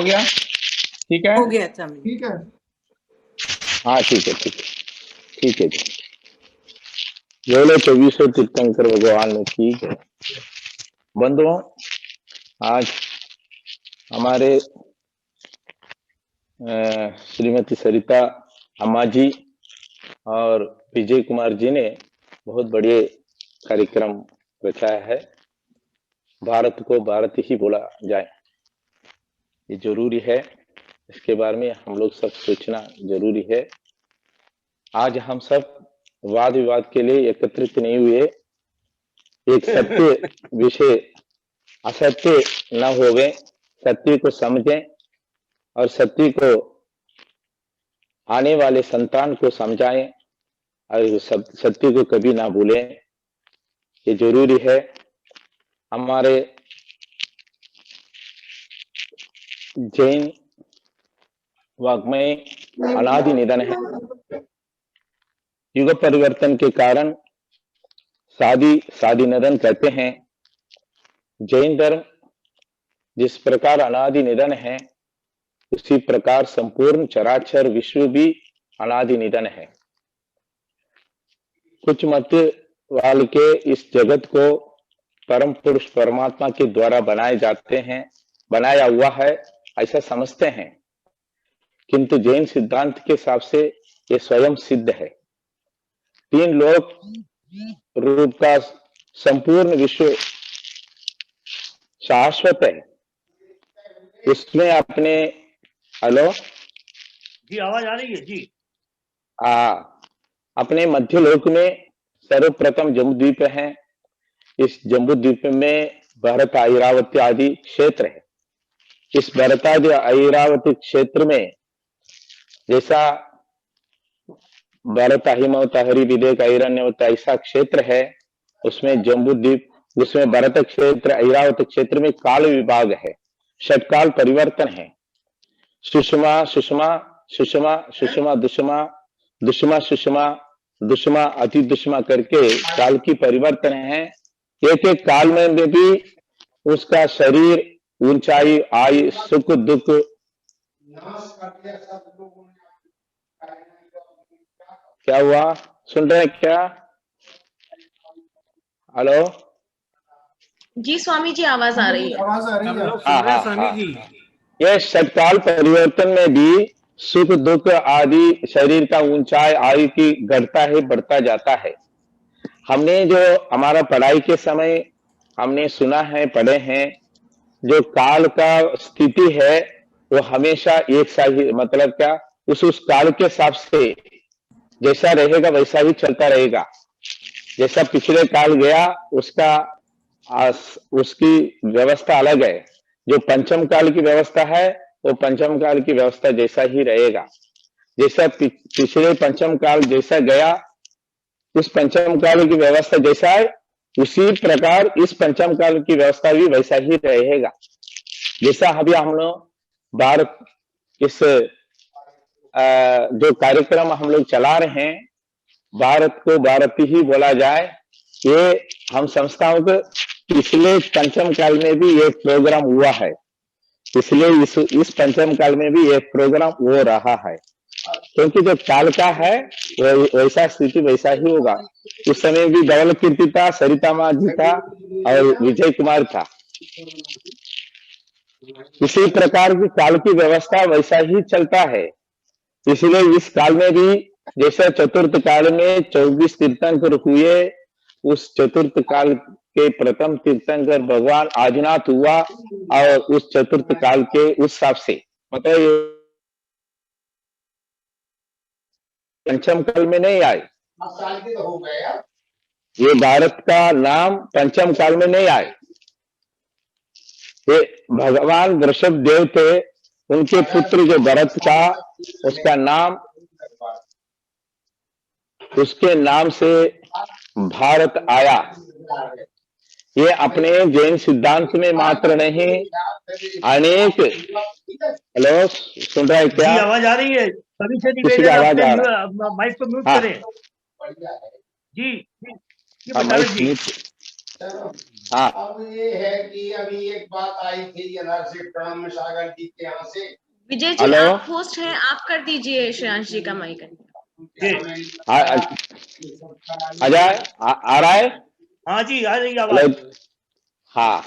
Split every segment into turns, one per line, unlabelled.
हो गया? ठीक है,
हो गया स्वामी।
ठीक है।
हाँ ठीक है, ठीक है, ठीक है जी। बोले 2400 तीर्थंकर भगवान ने, ठीक है। बंधुओं, आज हमारे श्रीमती सरिता अम्मा जी और विजय कुमार जी ने बहुत बड़े कार्यक्रम रचाया है। भारत को भारत ही बोला जाए, ये जरूरी है। इसके बारे में हम लोग सब सोचना जरूरी है। आज हम सब वाद विवाद के लिए एकत्रित नहीं हुए, एक सत्य विषय असत्य न होवे, सत्य को समझें और सत्य को आने वाले संतान को समझाएं और सत्य को कभी ना भूलें, ये जरूरी है। हमारे जैन वाग्मय अनादि निधन है। युग परिवर्तन के कारण सादी निधन कहते हैं। जैन धर्म जिस प्रकार अनादि निधन है, उसी प्रकार संपूर्ण चराचर विश्व भी अनादि निधन है। कुछ मत वाल के इस जगत को परम पुरुष परमात्मा के द्वारा बनाए जाते हैं, बनाया हुआ है ऐसा समझते हैं, किंतु जैन सिद्धांत के हिसाब से ये स्वयं सिद्ध है। तीन लोक रूप का संपूर्ण विश्व शाश्वत है। उसमें अपने हेलो
जी, आवाज आ रही है जी।
अपने मध्य लोक में सर्वप्रथम जम्बूद्वीप है। इस जम्बूद्वीप में भरत ऐरावती आदि क्षेत्र है। इस भरत आदि ऐरावती क्षेत्र में जैसा भरत हिमवत हरि विदेक ऐरण्यवत ऐसा क्षेत्र है, उसमें जम्बूद्वीप, उसमें भरत क्षेत्र ऐरावत क्षेत्र में काल विभाग है, षटकाल परिवर्तन है। सुषमा सुषमा सुषमा सुषमा दुषमा दुषमा सुषमा दुषमा अति दुषमा करके काल की परिवर्तन है। एक एक काल में भी उसका शरीर, ऊंचाई, आयु, सुख दुख, क्या हुआ, सुन रहे हैं क्या? हेलो
जी स्वामी जी, आवाज आ रही है।
आवाज आ रही
हम
है।
लोग सुन रहे हैं स्वामी जी।
यह षटकाल परिवर्तन में भी सुख दुख आदि शरीर का ऊंचाई, आयु की घटता है, बढ़ता जाता है। हमने जो हमारा पढ़ाई के समय हमने सुना है, पढ़े हैं, जो काल का स्थिति है वो हमेशा एक सा ही, मतलब क्या, उस काल के हिसाब से जैसा रहेगा वैसा ही चलता रहेगा। जैसा पिछले काल गया उसका उसकी व्यवस्था अलग है। जो पंचम काल की व्यवस्था है वो पंचम काल की व्यवस्था जैसा ही रहेगा। जैसा पिछले पंचम काल जैसा गया, उस पंचम काल की व्यवस्था जैसा है, उसी प्रकार इस पंचम काल की व्यवस्था भी वैसा ही रहेगा। जैसा अभी हम लोग भारत इस जो कार्यक्रम हम लोग चला रहे हैं, भारत को भारत ही बोला जाए, ये हम संस्थाओं को पिछले पंचम काल में भी एक प्रोग्राम हुआ है, इसलिए इस पंचम काल में भी एक प्रोग्राम हो रहा है। क्योंकि जो काल का है वैसा स्थिति वैसा ही होगा। उस समय भी धवल कीर्ति था, सरिता माँ जी था और विजय कुमार था। इसी प्रकार की काल की व्यवस्था वैसा ही चलता है। इसलिए इस काल में भी जैसे चतुर्थ काल में 24 तीर्थंकर हुए, उस चतुर्थ काल के प्रथम तीर्थंकर भगवान आदिनाथ हुआ और उस चतुर्थ काल के उस हिसाब से, मतलब पंचम काल में नहीं आए। ये भारत का नाम पंचम काल में नहीं आए। ये भगवान वृषभ देव थे, उनके पुत्र जो भरत था, उसका नाम, उसके नाम से भारत आया। ये अपने जैन सिद्धांत में मात्र नहीं, अनेक, हेलो सुन रहा है क्या?
जी, आवाज आ रही है। सभी से
किसी की
निवेदन,
आवाज आ
अपने
रहा है?
माइक को म्यूट
हाँ।
करें। जी, ये
हाँ,
बता
माइक
जी।
म्यूट। हाँ
अब ये है कि अभी एक बात आई थी इधर से ब्रह्म सागर जी के यहाँ से।
विजय जी,
हेलो।
आप होस्ट हैं, आप कर दीजिए श्रेयांश जी का माइक।
अजय आ रहा है?
हाँ जी, आ रही
हेलो।
आवाज।
हाँ,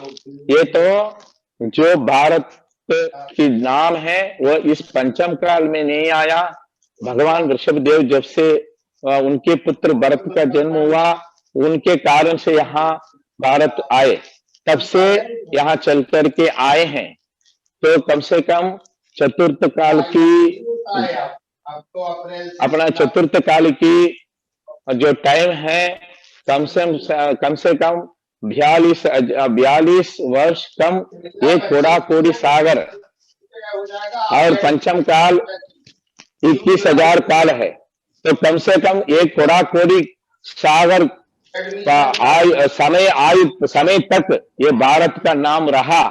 ये तो जो भारत की नाम है वो इस पंचम काल में नहीं आया। भगवान ऋषभदेव जब से उनके पुत्र भरत का जन्म हुआ, उनके कारण से यहाँ भारत आए, तब से यहाँ चल करके आए हैं। तो कम से कम चतुर्थ काल की, अपना चतुर्थ काल की जो टाइम है, कम से कम 42 वर्ष कम एक कोड़ा कोड़ी सागर, और पंचम काल 21,000 काल है। तो कम से कम एक कोड़ा कोड़ी सागर का समय तक ये भारत का नाम रहा,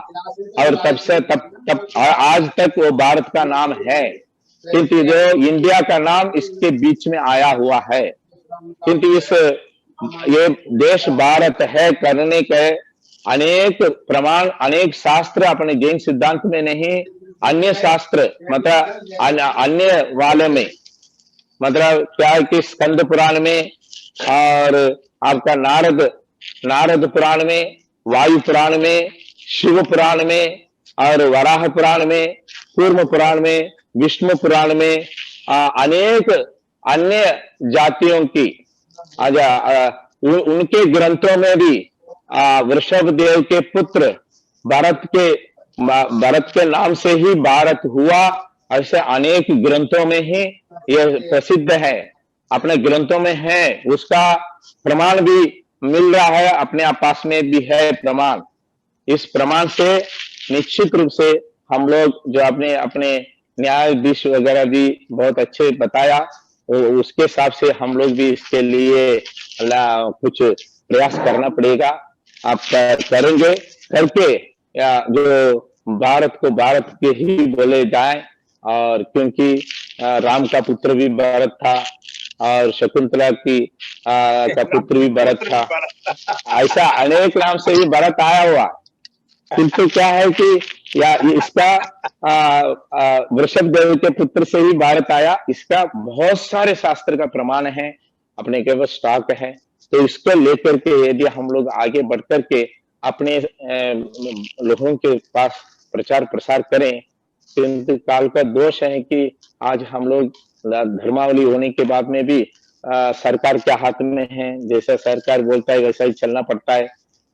और तब से तब आज तक वो भारत का नाम है। किंतु जो इंडिया का नाम इसके बीच में आया हुआ है, किंतु ये देश भारत है करने के अनेक प्रमाण, अनेक शास्त्र अपने जैन सिद्धांत में नहीं, अन्य शास्त्र मतलब अन्य वाले में, मतलब क्या है कि स्कंद पुराण में और आपका नारद पुराण में, वायु पुराण में, शिव पुराण में और वराह पुराण में, कूर्म पुराण में, विष्णु पुराण में, अनेक अन्य जातियों की उनके ग्रंथों में भी वृषभ देव के पुत्र भारत के नाम से ही भारत हुआ, ऐसे अनेक ग्रंथों में ही यह प्रसिद्ध है, अपने ग्रंथों में है, उसका प्रमाण भी मिल रहा है, अपने पास में भी है प्रमाण। इस प्रमाण से निश्चित रूप से हम लोग जो अपने न्यायाधीश वगैरह भी बहुत अच्छे बताया, उसके हिसाब से हम लोग भी इसके लिए कुछ प्रयास करना पड़ेगा। आप करेंगे करके जो भारत को भारत के ही बोले जाए, और क्योंकि राम का पुत्र भी भरत था और शकुंतला का पुत्र भी भरत था, ऐसा अनेक नाम से भी भरत आया हुआ। किंतु क्या है कि इसका वृषभ देव के पुत्र से ही भारत आया, इसका बहुत सारे शास्त्र का प्रमाण है, अपने के पास स्टॉक है। तो इसको लेकर के यदि हम लोग आगे बढ़ करके अपने लोगों के पास प्रचार प्रसार करें, किंतु काल का दोष है कि आज हम लोग धर्मावली होने के बाद में भी सरकार के हाथ में है, जैसा सरकार बोलता है वैसा ही चलना पड़ता है।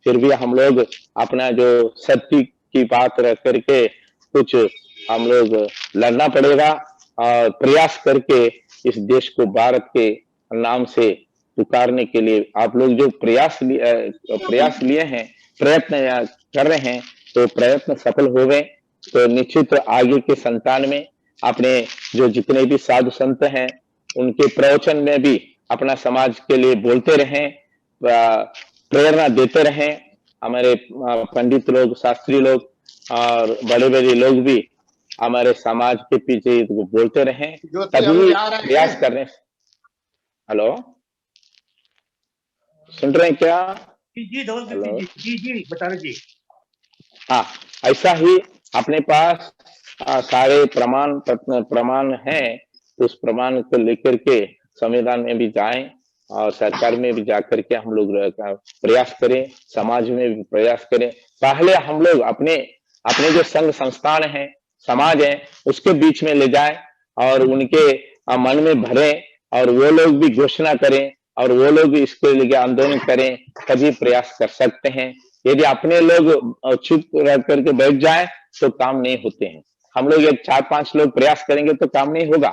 फिर भी हम लोग अपना जो सत्य की बात रख करके कुछ हम लोग लड़ना पड़ेगा, और प्रयास करके इस देश को भारत के नाम से पुकारने के लिए आप लोग जो प्रयास लिए हैं, प्रयत्न कर रहे हैं, तो प्रयत्न सफल हो गए तो निश्चित आगे के संतान में अपने जो जितने भी साधु संत हैं उनके प्रवचन में भी अपना समाज के लिए बोलते रहें, प्रेरणा देते रहें। हमारे पंडित लोग, शास्त्री लोग और बड़े बड़े लोग भी हमारे समाज के पीछे बोलते रहें, तभी प्रयास कर रहे हैं। हेलो, सुन रहे हैं क्या?
जी धवल जी बता रहे जी।
हाँ, ऐसा ही अपने पास सारे प्रमाण हैं, उस प्रमाण को लेकर के संविधान में भी जाएं और सरकार में भी जाकर के हम लोग प्रयास करें, समाज में भी प्रयास करें। पहले हम लोग अपने जो संघ संस्थान है, समाज है, उसके बीच में ले जाएं और उनके मन में भरें, और वो लोग भी घोषणा करें और वो लोग भी इसके लिए आंदोलन करें, तभी प्रयास कर सकते हैं। यदि अपने लोग चुप रह करके बैठ जाए तो काम नहीं होते हैं। हम लोग एक 4-5 लोग प्रयास करेंगे तो काम नहीं होगा,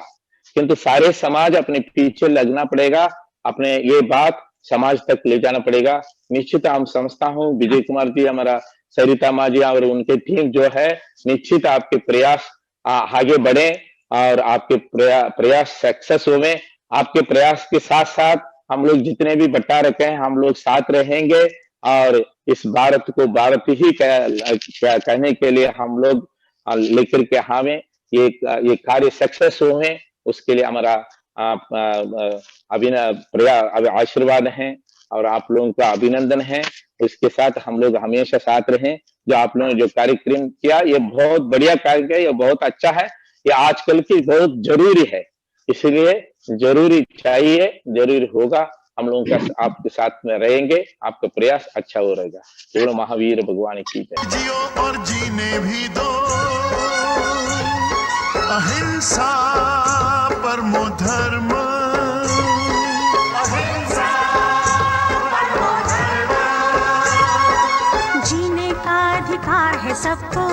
किंतु सारे समाज अपने पीछे लगना पड़ेगा, अपने ये बात समाज तक ले जाना पड़ेगा। निश्चित हम समझता हूँ विजय कुमार जी, हमारा सरिता माँ जी और उनके टीम जो है, निश्चित आपके प्रयास आगे बढ़े और आपके प्रयास सक्सेस हुए। आपके प्रयास के साथ साथ हम लोग जितने भी बटा रखे हैं, हम लोग साथ रहेंगे, और इस भारत को भारत ही कहने के लिए हम लोग लेकर के हमें ये कार्य सक्सेस हुए, उसके लिए हमारा आशीर्वाद है और आप लोगों का अभिनंदन है। इसके साथ हम लोग हमेशा साथ रहें। जो आप लोगों ने जो कार्यक्रम किया ये बहुत बढ़िया कार्य किया, ये बहुत अच्छा है, ये आजकल की बहुत जरूरी है, इसलिए जरूरी चाहिए, जरूरी होगा। हम लोगों का आपके साथ में रहेंगे, आपका प्रयास अच्छा हो रहेगा। बोलो महावीर भगवान की जय।
जियो और जीने भी दो, अहिंसा परमो धर्म, अहिंसा परमो धर्म,
जीने का अधिकार है सबको।